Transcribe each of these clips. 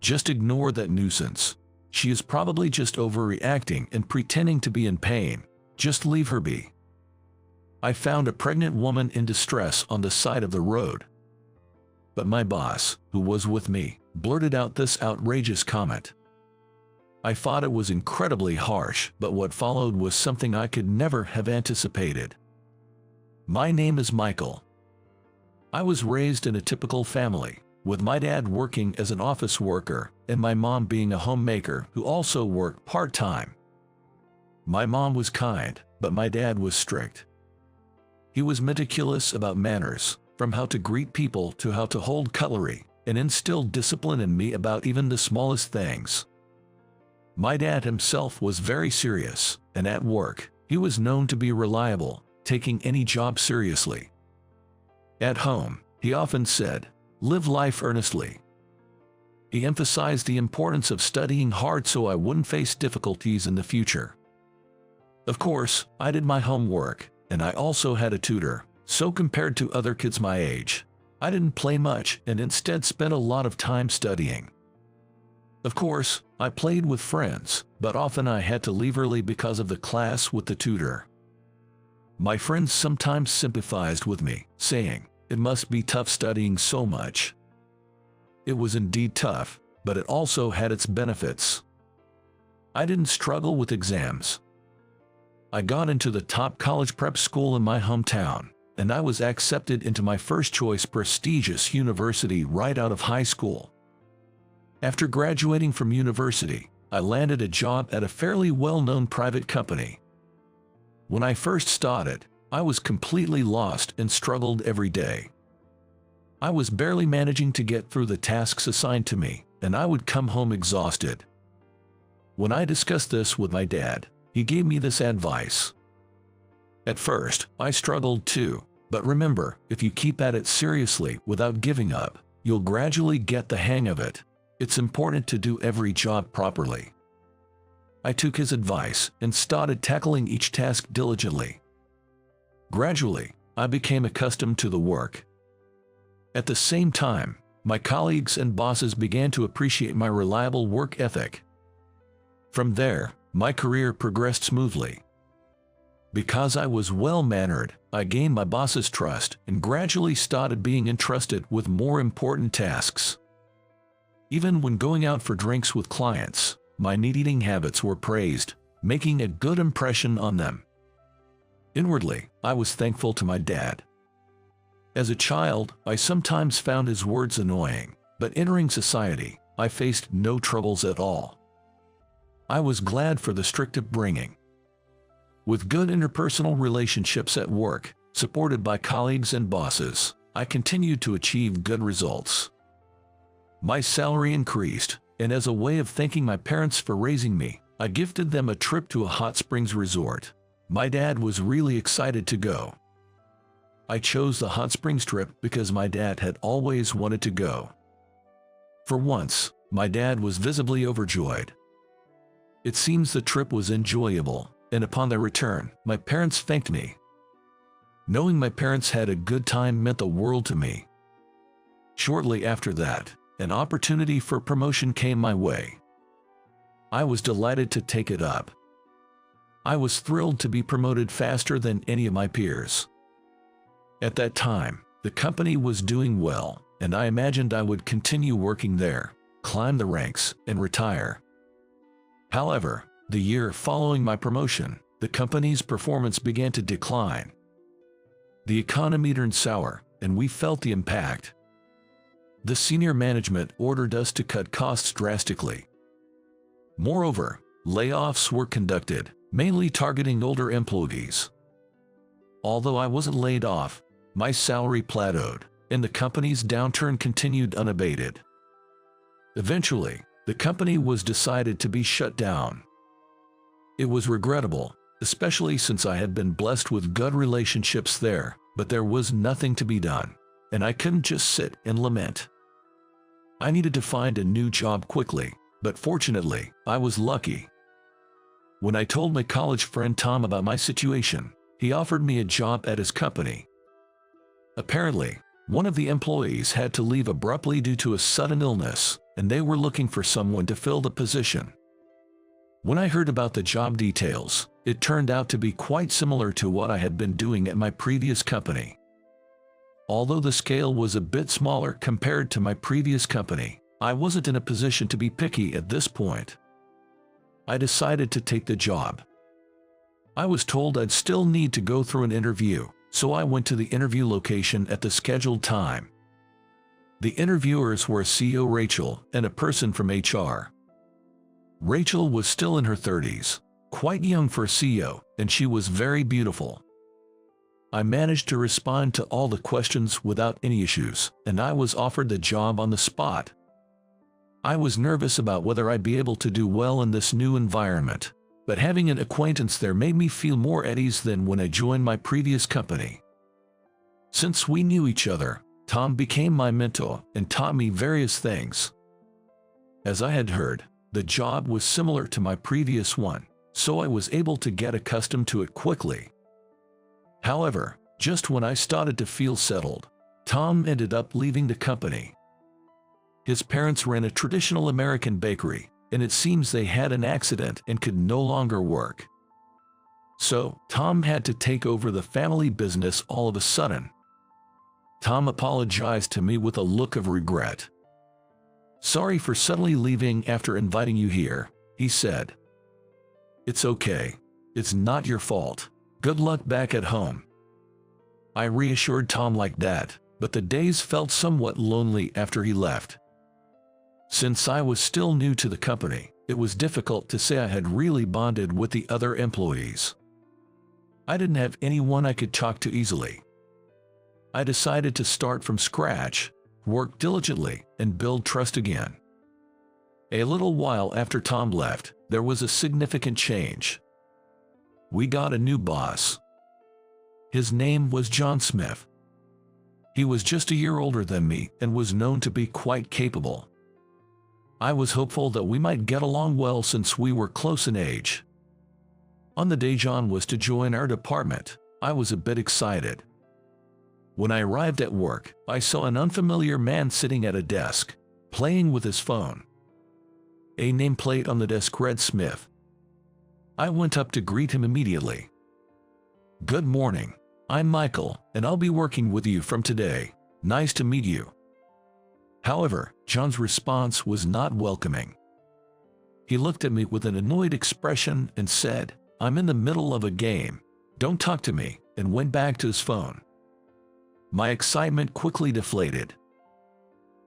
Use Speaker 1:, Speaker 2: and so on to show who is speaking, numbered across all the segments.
Speaker 1: Just ignore that nuisance. She is probably just overreacting and pretending to be in pain. Just leave her be. I found a pregnant woman in distress on the side of the road. But my boss, who was with me, blurted out this outrageous comment. I thought it was incredibly harsh, but what followed was something I could never have anticipated. My name is Michael. I was raised in a typical family, with my dad working as an office worker and my mom being a homemaker who also worked part-time. My mom was kind, but my dad was strict. He was meticulous about manners, from how to greet people to how to hold cutlery, and instilled discipline in me about even the smallest things. My dad himself was very serious, and at work, he was known to be reliable, taking any job seriously. At home, he often said, "Live life earnestly." He emphasized the importance of studying hard so I wouldn't face difficulties in the future. Of course, I did my homework, and I also had a tutor, so compared to other kids my age, I didn't play much and instead spent a lot of time studying. Of course, I played with friends, but often I had to leave early because of the class with the tutor. My friends sometimes sympathized with me, saying, "It must be tough studying so much." It was indeed tough, but it also had its benefits. I didn't struggle with exams. I got into the top college prep school in my hometown, and I was accepted into my first-choice prestigious university right out of high school. After graduating from university, I landed a job at a fairly well-known private company. When I first started, I was completely lost and struggled every day. I was barely managing to get through the tasks assigned to me, and I would come home exhausted. When I discussed this with my dad, he gave me this advice. At first, I struggled too, but remember, if you keep at it seriously without giving up, you'll gradually get the hang of it. It's important to do every job properly. I took his advice and started tackling each task diligently. Gradually, I became accustomed to the work. At the same time, my colleagues and bosses began to appreciate my reliable work ethic. From there, my career progressed smoothly. Because I was well-mannered, I gained my boss's trust and gradually started being entrusted with more important tasks. Even when going out for drinks with clients, my neat-eating habits were praised, making a good impression on them. Inwardly, I was thankful to my dad. As a child, I sometimes found his words annoying, but entering society, I faced no troubles at all. I was glad for the strict upbringing. With good interpersonal relationships at work, supported by colleagues and bosses, I continued to achieve good results. My salary increased, and as a way of thanking my parents for raising me, I gifted them a trip to a hot springs resort. My dad was really excited to go. I chose the hot springs trip because my dad had always wanted to go. For once, my dad was visibly overjoyed. It seems the trip was enjoyable, and upon their return, my parents thanked me. Knowing my parents had a good time meant the world to me. Shortly after that, an opportunity for promotion came my way. I was delighted to take it up. I was thrilled to be promoted faster than any of my peers. At that time, the company was doing well, and I imagined I would continue working there, climb the ranks, and retire. However, the year following my promotion, the company's performance began to decline. The economy turned sour, and we felt the impact. The senior management ordered us to cut costs drastically. Moreover, layoffs were conducted, mainly targeting older employees. Although I wasn't laid off, my salary plateaued, and the company's downturn continued unabated. Eventually, the company was decided to be shut down. It was regrettable, especially since I had been blessed with good relationships there, but there was nothing to be done, and I couldn't just sit and lament. I needed to find a new job quickly, but fortunately, I was lucky. When I told my college friend Tom about my situation, he offered me a job at his company. Apparently, one of the employees had to leave abruptly due to a sudden illness, and they were looking for someone to fill the position. When I heard about the job details, it turned out to be quite similar to what I had been doing at my previous company. Although the scale was a bit smaller compared to my previous company, I wasn't in a position to be picky at this point. I decided to take the job. I was told I'd still need to go through an interview, so I went to the interview location at the scheduled time. The interviewers were CEO Rachel and a person from HR. Rachel was still in her 30s, quite young for a CEO, and she was very beautiful. I managed to respond to all the questions without any issues, and I was offered the job on the spot. I was nervous about whether I'd be able to do well in this new environment, but having an acquaintance there made me feel more at ease than when I joined my previous company. Since we knew each other, Tom became my mentor and taught me various things. As I had heard, the job was similar to my previous one, so I was able to get accustomed to it quickly. However, just when I started to feel settled, Tom ended up leaving the company. His parents ran a traditional American bakery, and it seems they had an accident and could no longer work. So, Tom had to take over the family business all of a sudden. Tom apologized to me with a look of regret. "Sorry for suddenly leaving after inviting you here," he said. "It's okay. It's not your fault. Good luck back at home." I reassured Tom like that, but the days felt somewhat lonely after he left. Since I was still new to the company, it was difficult to say I had really bonded with the other employees. I didn't have anyone I could talk to easily. I decided to start from scratch, work diligently, and build trust again. A little while after Tom left, there was a significant change. We got a new boss. His name was John Smith. He was just a year older than me and was known to be quite capable. I was hopeful that we might get along well since we were close in age. On the day John was to join our department, I was a bit excited. When I arrived at work, I saw an unfamiliar man sitting at a desk, playing with his phone. A nameplate on the desk read Smith. I went up to greet him immediately. "Good morning. I'm Michael, and I'll be working with you from today. Nice to meet you." However, John's response was not welcoming. He looked at me with an annoyed expression and said, "I'm in the middle of a game. Don't talk to me," and went back to his phone. My excitement quickly deflated.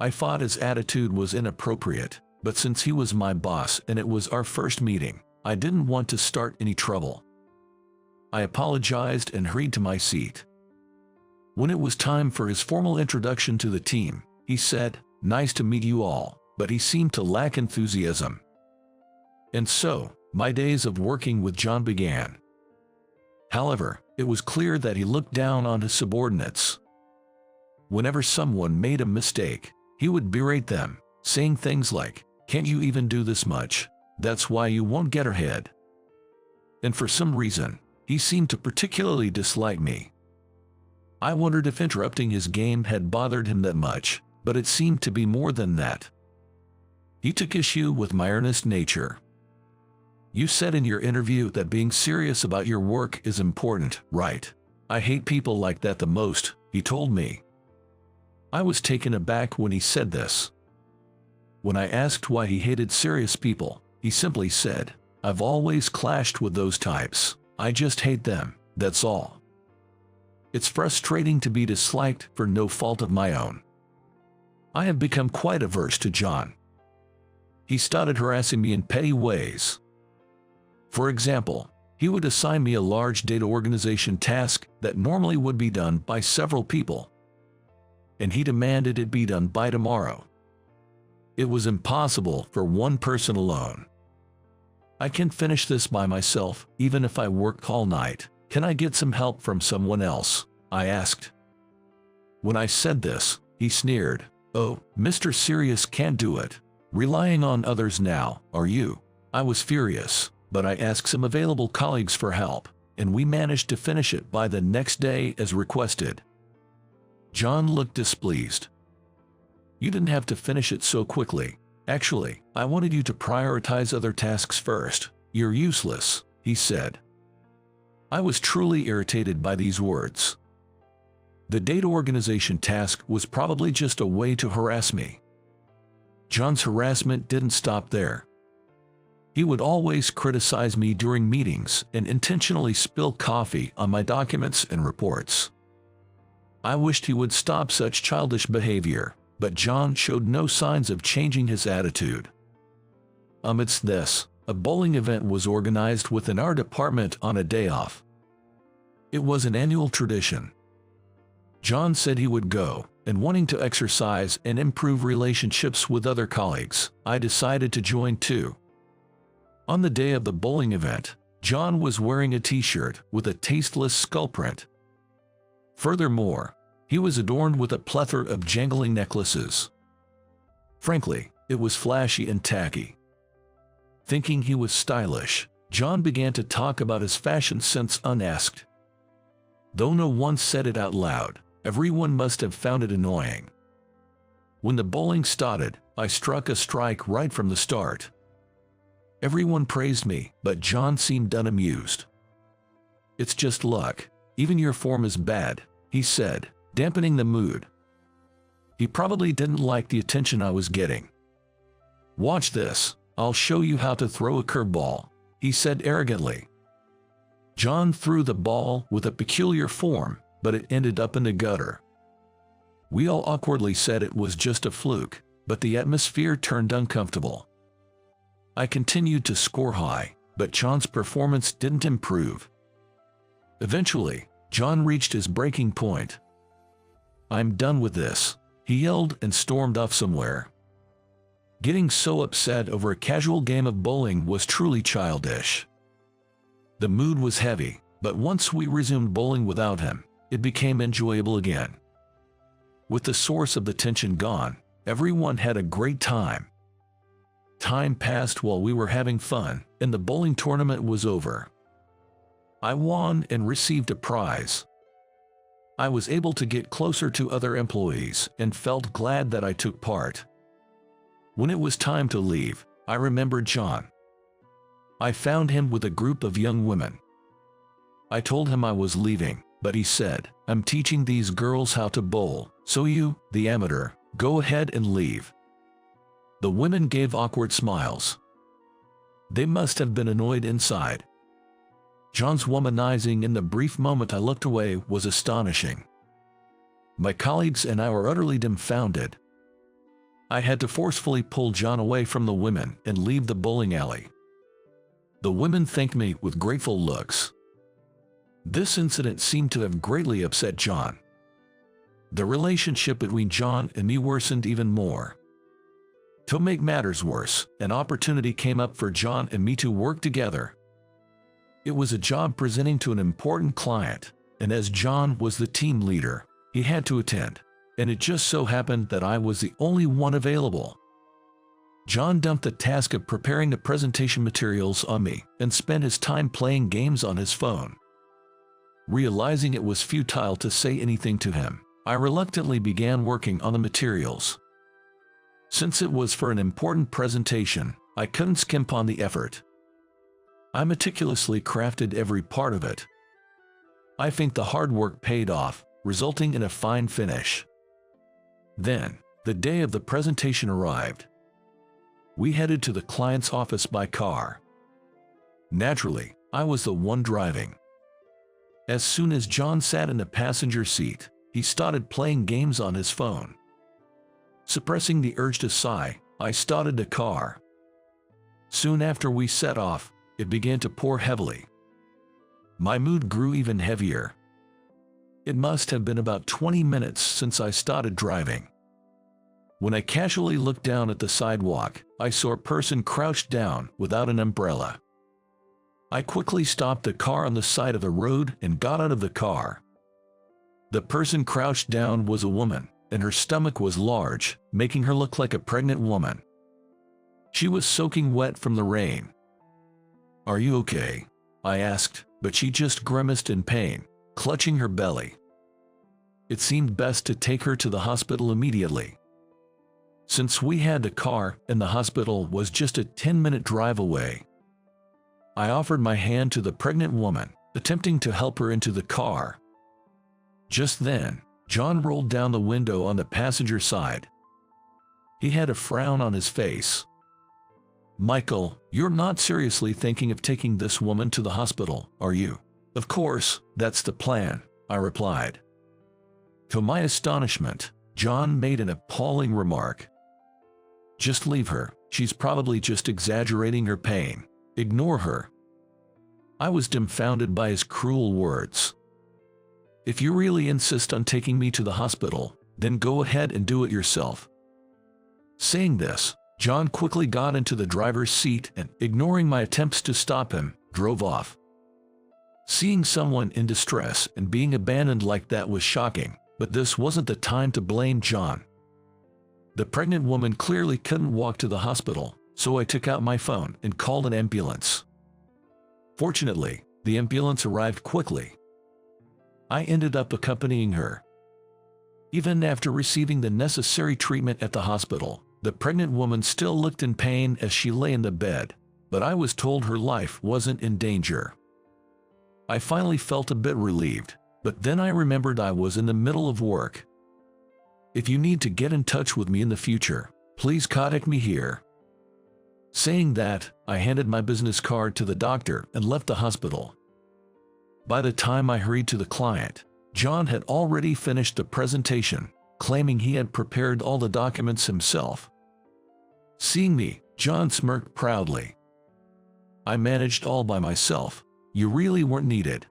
Speaker 1: I thought his attitude was inappropriate, but since he was my boss and it was our first meeting, I didn't want to start any trouble. I apologized and hurried to my seat. When it was time for his formal introduction to the team, he said, "Nice to meet you all," but he seemed to lack enthusiasm. And so, my days of working with John began. However, it was clear that he looked down on his subordinates. Whenever someone made a mistake, he would berate them, saying things like, "Can't you even do this much? That's why you won't get ahead." And for some reason, he seemed to particularly dislike me. I wondered if interrupting his game had bothered him that much, but it seemed to be more than that. He took issue with my earnest nature. "You said in your interview that being serious about your work is important, right? I hate people like that the most," he told me. I was taken aback when he said this. When I asked why he hated serious people, he simply said, "I've always clashed with those types. I just hate them, that's all." It's frustrating to be disliked for no fault of my own. I have become quite averse to John. He started harassing me in petty ways. For example, he would assign me a large data organization task that normally would be done by several people, and he demanded it be done by tomorrow. It was impossible for one person alone. "I can finish this by myself, even if I work all night. Can I get some help from someone else?" I asked. When I said this, he sneered, "Oh, Mr. Serious can't do it. Relying on others now, are you?" I was furious, but I asked some available colleagues for help, and we managed to finish it by the next day as requested. John looked displeased. "You didn't have to finish it so quickly. Actually, I wanted you to prioritize other tasks first. You're useless, he said. I was truly irritated by these words. The data organization task was probably just a way to harass me. John's harassment didn't stop there. He would always criticize me during meetings and intentionally spill coffee on my documents and reports. I wished he would stop such childish behavior, but John showed no signs of changing his attitude. Amidst this, a bowling event was organized within our department on a day off. It was an annual tradition. John said he would go, and wanting to exercise and improve relationships with other colleagues, I decided to join too. On the day of the bowling event, John was wearing a t-shirt with a tasteless skull print. Furthermore, he was adorned with a plethora of jangling necklaces. Frankly, it was flashy and tacky. Thinking he was stylish, John began to talk about his fashion sense unasked. Though no one said it out loud, everyone must have found it annoying. When the bowling started, I struck a strike right from the start. Everyone praised me, but John seemed unamused. "It's just luck. Even your form is bad," he said, dampening the mood. He probably didn't like the attention I was getting. "Watch this. I'll show you how to throw a curveball," he said arrogantly. John threw the ball with a peculiar form, but it ended up in the gutter. We all awkwardly said it was just a fluke, but the atmosphere turned uncomfortable. I continued to score high, but John's performance didn't improve. Eventually, John reached his breaking point. "I'm done with this," he yelled and stormed off somewhere. Getting so upset over a casual game of bowling was truly childish. The mood was heavy, but once we resumed bowling without him, it became enjoyable again. With the source of the tension gone, everyone had a great time. Time passed while we were having fun, and the bowling tournament was over. I won and received a prize. I was able to get closer to other employees and felt glad that I took part. When it was time to leave, I remembered John. I found him with a group of young women. I told him I was leaving, but he said, "I'm teaching these girls how to bowl, so you, the amateur, go ahead and leave." The women gave awkward smiles. They must have been annoyed inside. John's womanizing in the brief moment I looked away was astonishing. My colleagues and I were utterly dumbfounded. I had to forcefully pull John away from the women and leave the bowling alley. The women thanked me with grateful looks. This incident seemed to have greatly upset John. The relationship between John and me worsened even more. To make matters worse, an opportunity came up for John and me to work together. It was a job presenting to an important client, and as John was the team leader, he had to attend, and it just so happened that I was the only one available. John dumped the task of preparing the presentation materials on me and spent his time playing games on his phone. Realizing it was futile to say anything to him, I reluctantly began working on the materials. Since it was for an important presentation, I couldn't skimp on the effort. I meticulously crafted every part of it. I think the hard work paid off, resulting in a fine finish. Then, the day of the presentation arrived. We headed to the client's office by car. Naturally, I was the one driving. As soon as John sat in the passenger seat, he started playing games on his phone. Suppressing the urge to sigh, I started the car. Soon after we set off, it began to pour heavily. My mood grew even heavier. It must have been about 20 minutes since I started driving. When I casually looked down at the sidewalk, I saw a person crouched down without an umbrella. I quickly stopped the car on the side of the road and got out of the car. The person crouched down was a woman, and her stomach was large, making her look like a pregnant woman. She was soaking wet from the rain. "Are you okay?" I asked, but she just grimaced in pain, clutching her belly. It seemed best to take her to the hospital immediately. since we had the car and the hospital was just a 10-minute drive away. I offered my hand to the pregnant woman, attempting to help her into the car. Just then, John rolled down the window on the passenger side. He had a frown on his face. "Michael, you're not seriously thinking of taking this woman to the hospital, are you?" "Of course, that's the plan," I replied. To my astonishment, John made an appalling remark. "Just leave her. She's probably just exaggerating her pain. Ignore her." I was dumbfounded by his cruel words. "If you really insist on taking me to the hospital, then go ahead and do it yourself." Saying this, John quickly got into the driver's seat and, ignoring my attempts to stop him, drove off. Seeing someone in distress and being abandoned like that was shocking, but this wasn't the time to blame John. The pregnant woman clearly couldn't walk to the hospital, so I took out my phone and called an ambulance. Fortunately, the ambulance arrived quickly. I ended up accompanying her. Even after receiving the necessary treatment at the hospital, the pregnant woman still looked in pain as she lay in the bed, but I was told her life wasn't in danger. I finally felt a bit relieved, but then I remembered I was in the middle of work. "If you need to get in touch with me in the future, please contact me here." Saying that, I handed my business card to the doctor and left the hospital. By the time I hurried to the client, John had already finished the presentation, claiming he had prepared all the documents himself. Seeing me, John smirked proudly. "I managed all by myself. You really weren't needed."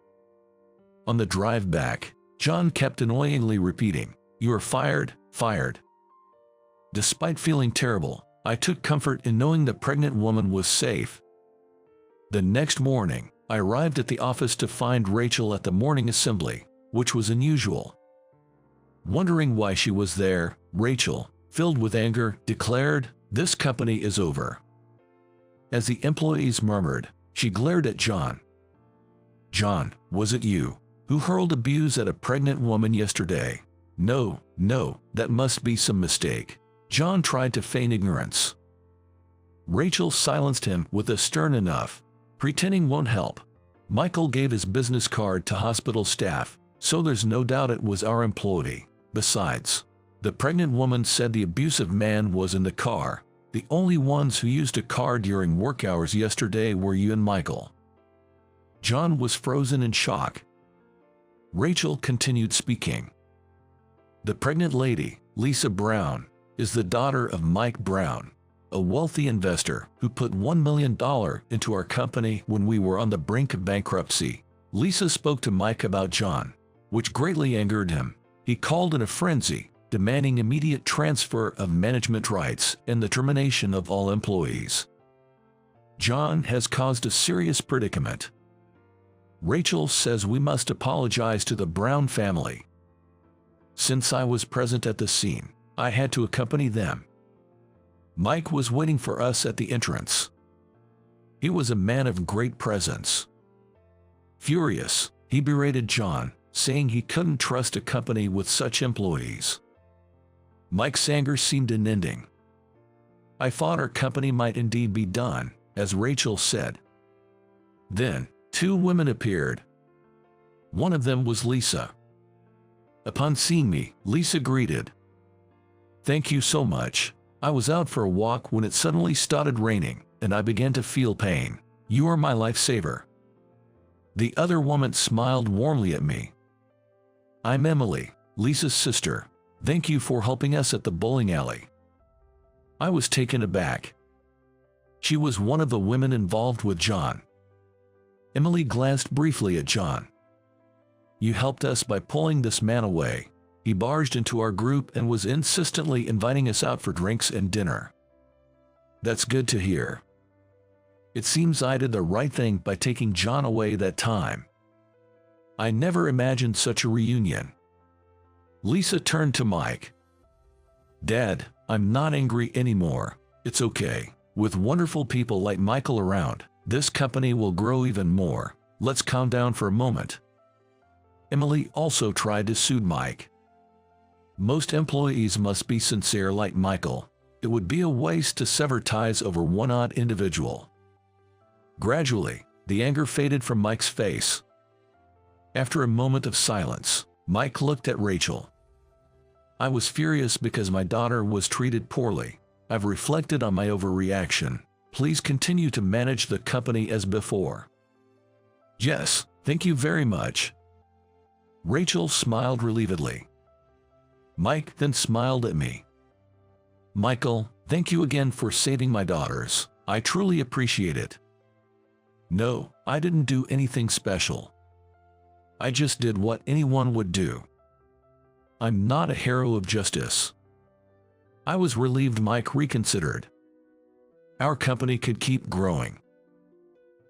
Speaker 1: On the drive back, John kept annoyingly repeating, "You are fired, fired." Despite feeling terrible, I took comfort in knowing the pregnant woman was safe. The next morning, I arrived at the office to find Rachel at the morning assembly, which was unusual. Wondering why she was there, Rachel, filled with anger, declared, "This company is over." As the employees murmured, she glared at John. "John, was it you who hurled abuse at a pregnant woman yesterday?" No, that must be some mistake." John tried to feign ignorance. Rachel silenced him with a stern enough. "Pretending won't help. Michael gave his business card to hospital staff, so there's no doubt it was our employee. Besides, the pregnant woman said the abusive man was in the car. The only ones who used a car during work hours yesterday were you and Michael." John was frozen in shock. Rachel continued speaking. "The pregnant lady, Lisa Brown, is the daughter of Mike Brown, a wealthy investor who put $1 million into our company when we were on the brink of bankruptcy." Lisa spoke to Mike about John, which greatly angered him. He called in a frenzy, demanding immediate transfer of management rights and the termination of all employees. John has caused a serious predicament. Rachel says we must apologize to the Brown family. Since I was present at the scene, I had to accompany them. Mike was waiting for us at the entrance. He was a man of great presence. Furious, he berated John, saying he couldn't trust a company with such employees. Mike's anger seemed unending. "I thought our company might indeed be done," as Rachel said. Then, two women appeared. One of them was Lisa. Upon seeing me, Lisa greeted. "Thank you so much. I was out for a walk when it suddenly started raining, and I began to feel pain. You are my lifesaver." The other woman smiled warmly at me. "I'm Emily, Lisa's sister. Thank you for helping us at the bowling alley." I was taken aback. She was one of the women involved with John. Emily glanced briefly at John. "You helped us by pulling this man away. He barged into our group and was insistently inviting us out for drinks and dinner." "That's good to hear. It seems I did the right thing by taking John away that time. I never imagined such a reunion." Lisa turned to Mike. "Dad, I'm not angry anymore. It's okay. With wonderful people like Michael around, this company will grow even more. Let's calm down for a moment." Emily also tried to soothe Mike. "Most employees must be sincere like Michael. it would be a waste to sever ties over one odd individual. Gradually, the anger faded from Mike's face. After a moment of silence, Mike looked at Rachel. I was furious because my daughter was treated poorly. I've reflected on my overreaction. Please continue to manage the company as before. Yes, thank you very much. Rachel smiled relievedly. Mike then smiled at me. Michael, thank you again for saving my daughters. I truly appreciate it. No, I didn't do anything special. I just did what anyone would do. I'm not a hero of justice. I was relieved Mike reconsidered. Our company could keep growing.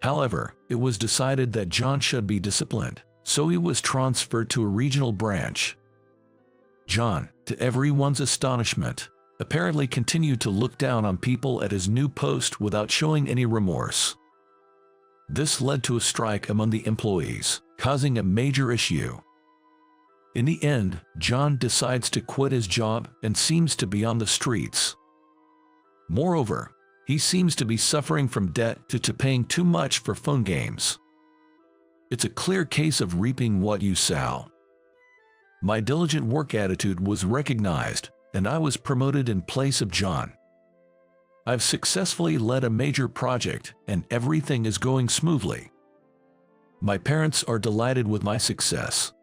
Speaker 1: However, it was decided that John should be disciplined, so he was transferred to a regional branch. John, to everyone's astonishment, apparently continued to look down on people at his new post without showing any remorse. This led to a strike among the employees, causing a major issue. In the end, John decides to quit his job and seems to be on the streets. Moreover, he seems to be suffering from debt due to paying too much for phone games. It's a clear case of reaping what you sow. My diligent work attitude was recognized, and I was promoted in place of John. I've successfully led a major project, and everything is going smoothly. My parents are delighted with my success.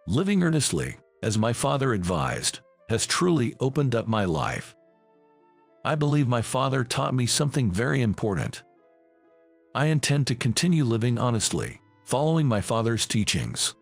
Speaker 1: Living earnestly, as my father advised, has truly opened up my life. I believe my father taught me something very important. I intend to continue living honestly, following my father's teachings.